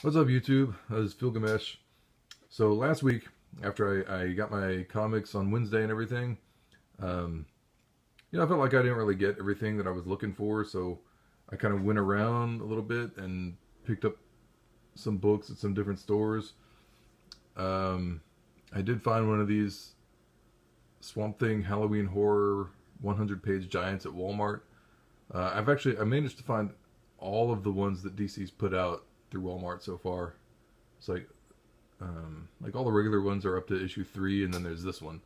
What's up, YouTube? This is Filgamesh. So last week, after I got my comics on Wednesday and everything, um, I felt like I didn't really get everything that I was looking for, so I kind of went around a little bit and picked up some books at some different stores. Um, I did find one of these Swamp Thing Halloween Horror 100-page giants at Walmart. I managed to find all of the ones that DC's put out through Walmart so far. It's like all the regular ones are up to issue 3, and then there's this one.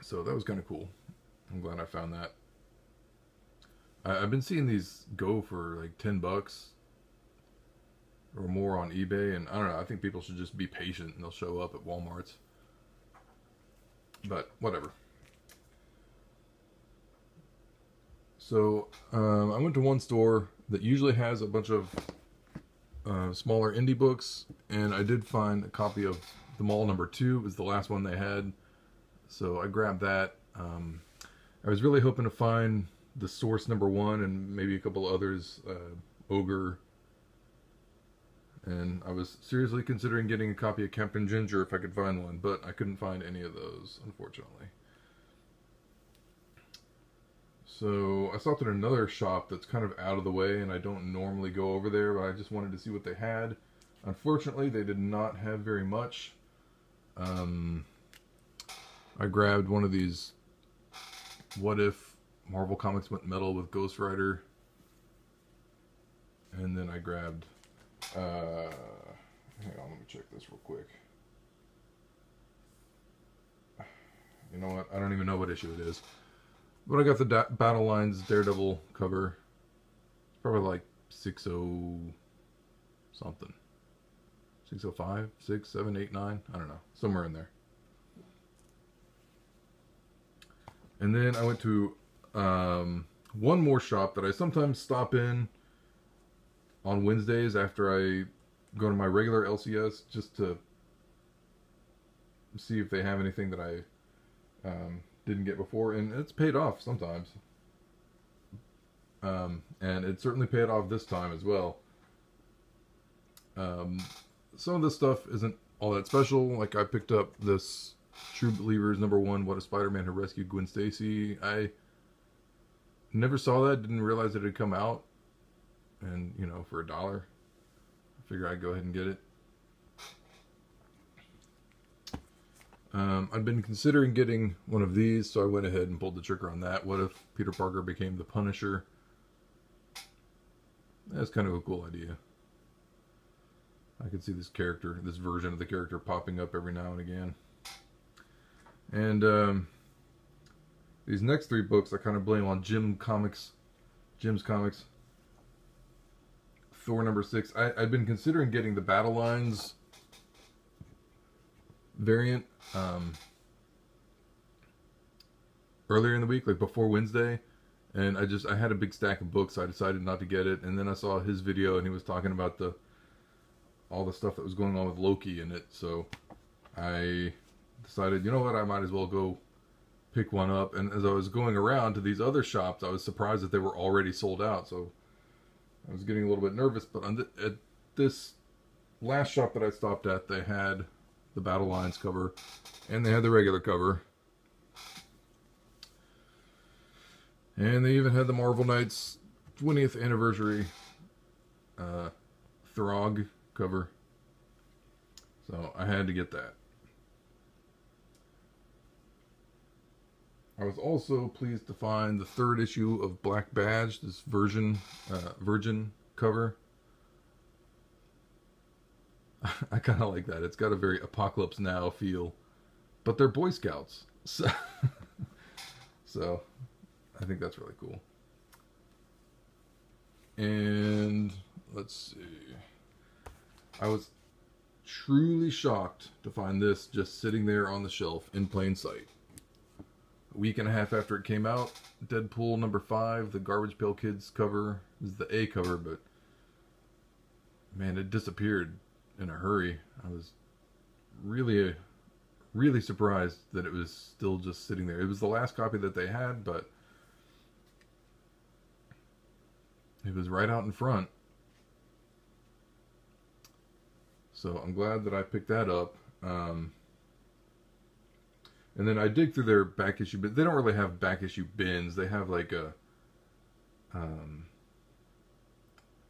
So that was kind of cool. I'm glad I found that. I've been seeing these go for like $10 or more on eBay, and I don't know. I think people should just be patient, and they'll show up at Walmart's. But whatever. So I went to one store that usually has a bunch of smaller indie books, and I did find a copy of The Mall Number 2. It was the last one they had, so I grabbed that. I was really hoping to find The Source number 1 and maybe a couple others, Ogre, and I was seriously considering getting a copy of Captain Ginger if I could find one, but I couldn't find any of those, unfortunately. So I stopped at another shop that's kind of out of the way, and I don't normally go over there, but I just wanted to see what they had. Unfortunately, they did not have very much. Um, I grabbed one of these What If Marvel Comics Went Metal with Ghost Rider, and then I grabbed hang on, let me check this real quick. You know what, I don't even know what issue it is, but I got the Battle Lines Daredevil cover. It's probably like 60 something, 605, 6, 7, 8, 9, I don't know, somewhere in there. And then I went to one more shop that I sometimes stop in on Wednesdays after I go to my regular LCS, just to see if they have anything that I didn't get before, and it's paid off sometimes. And it certainly paid off this time as well. Some of this stuff isn't all that special. Like, I picked up this True Believers number 1, What If Spider-Man Had Rescued Gwen Stacy. I never saw that, didn't realize it had come out, and for $1, I figure I'd go ahead and get it. I'd been considering getting one of these, so I went ahead and pulled the trigger on that. What if Peter Parker became the Punisher? That's kind of a cool idea. I could see this version of the character popping up every now and again. And these next 3 books I kind of blame on Jim's Comics. Thor number 6. I'd been considering getting the Battle Lines variant earlier in the week, like before Wednesday, and I had a big stack of books, so I decided not to get it. And then I saw his video, and he was talking about all the stuff that was going on with Loki in it, so I decided, you know what, I might as well go pick one up. And as I was going around to these other shops, I was surprised that they were already sold out, so I was getting a little bit nervous. But at this last shop that I stopped at, they had the Battle Lines cover, and they had the regular cover, and they even had the Marvel Knights 20th anniversary Throg cover, so I had to get that. I was also pleased to find the 3rd issue of Black Badge, this Virgin cover. I kind of like that. It's got a very Apocalypse Now feel, but they're Boy Scouts, so I think that's really cool. And let's see, I was truly shocked to find this just sitting there on the shelf in plain sight. A week and a half after it came out, Deadpool number 5, the Garbage Pail Kids cover. This is the A cover, but man, it disappeared in a hurry. I was really surprised that it was still just sitting there. It was the last copy that they had, but it was right out in front. So I'm glad that I picked that up. And then I dig through their back issue, but they don't really have back issue bins. They have like a, um,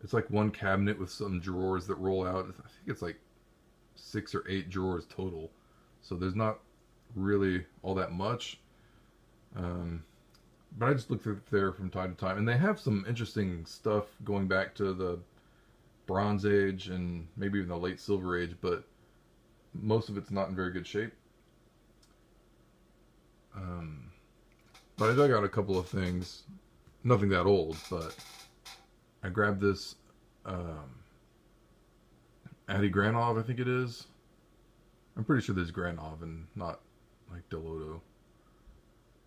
it's like one cabinet with some drawers that roll out. I think it's like 6 or 8 drawers total. So there's not really all that much. But I just look through there from time to time, and they have some interesting stuff going back to the Bronze Age and maybe even the late Silver Age, but most of it's not in very good shape. But I dug out a couple of things, nothing that old, but I grabbed this Adi Granov, I think it is. I'm pretty sure there's Granov and not like Delodo.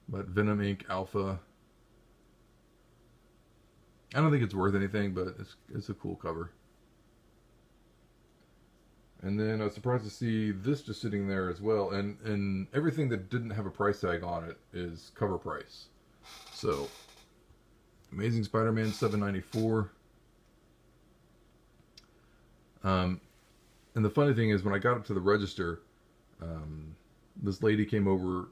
But Venom Inc. Alpha. I don't think it's worth anything, but it's a cool cover. And then I was surprised to see this just sitting there as well. And everything that didn't have a price tag on it is cover price. So, Amazing Spider-Man $7.94. And the funny thing is, when I got up to the register, this lady came over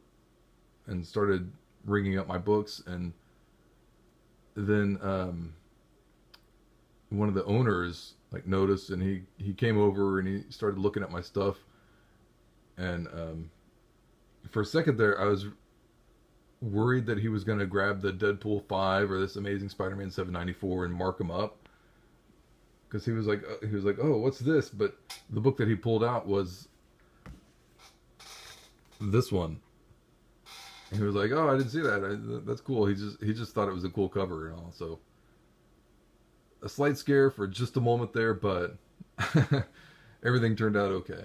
and started ringing up my books, and then one of the owners like noticed, and he came over and he started looking at my stuff, and for a second there I was worried that he was going to grab the Deadpool 5 or this Amazing Spider-Man 794 and mark them up, because he was like, oh, what's this? But the book that he pulled out was this one. And he was like, oh, I didn't see that. That's cool. He just thought it was a cool cover and all. So a slight scare for just a moment there, but everything turned out okay.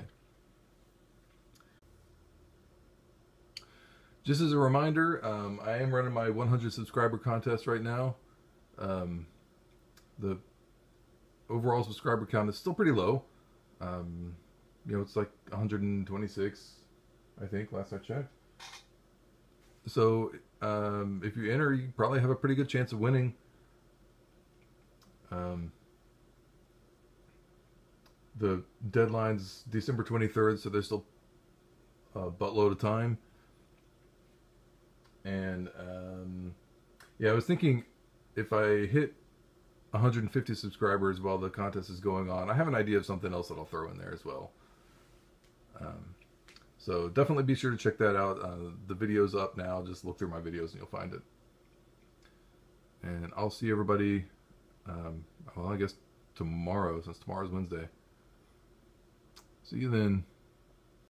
Just as a reminder, I am running my 100 subscriber contest right now. The overall subscriber count is still pretty low. It's like 126, I think, last I checked. So if you enter, you probably have a pretty good chance of winning. The deadline's December 23rd, so there's still a buttload of time. And yeah, I was thinking if I hit 150 subscribers while the contest is going on, I have an idea of something else that I'll throw in there as well. So definitely be sure to check that out. The video's up now. Just look through my videos and you'll find it. And I'll see everybody, well, I guess tomorrow, since tomorrow's Wednesday. See you then.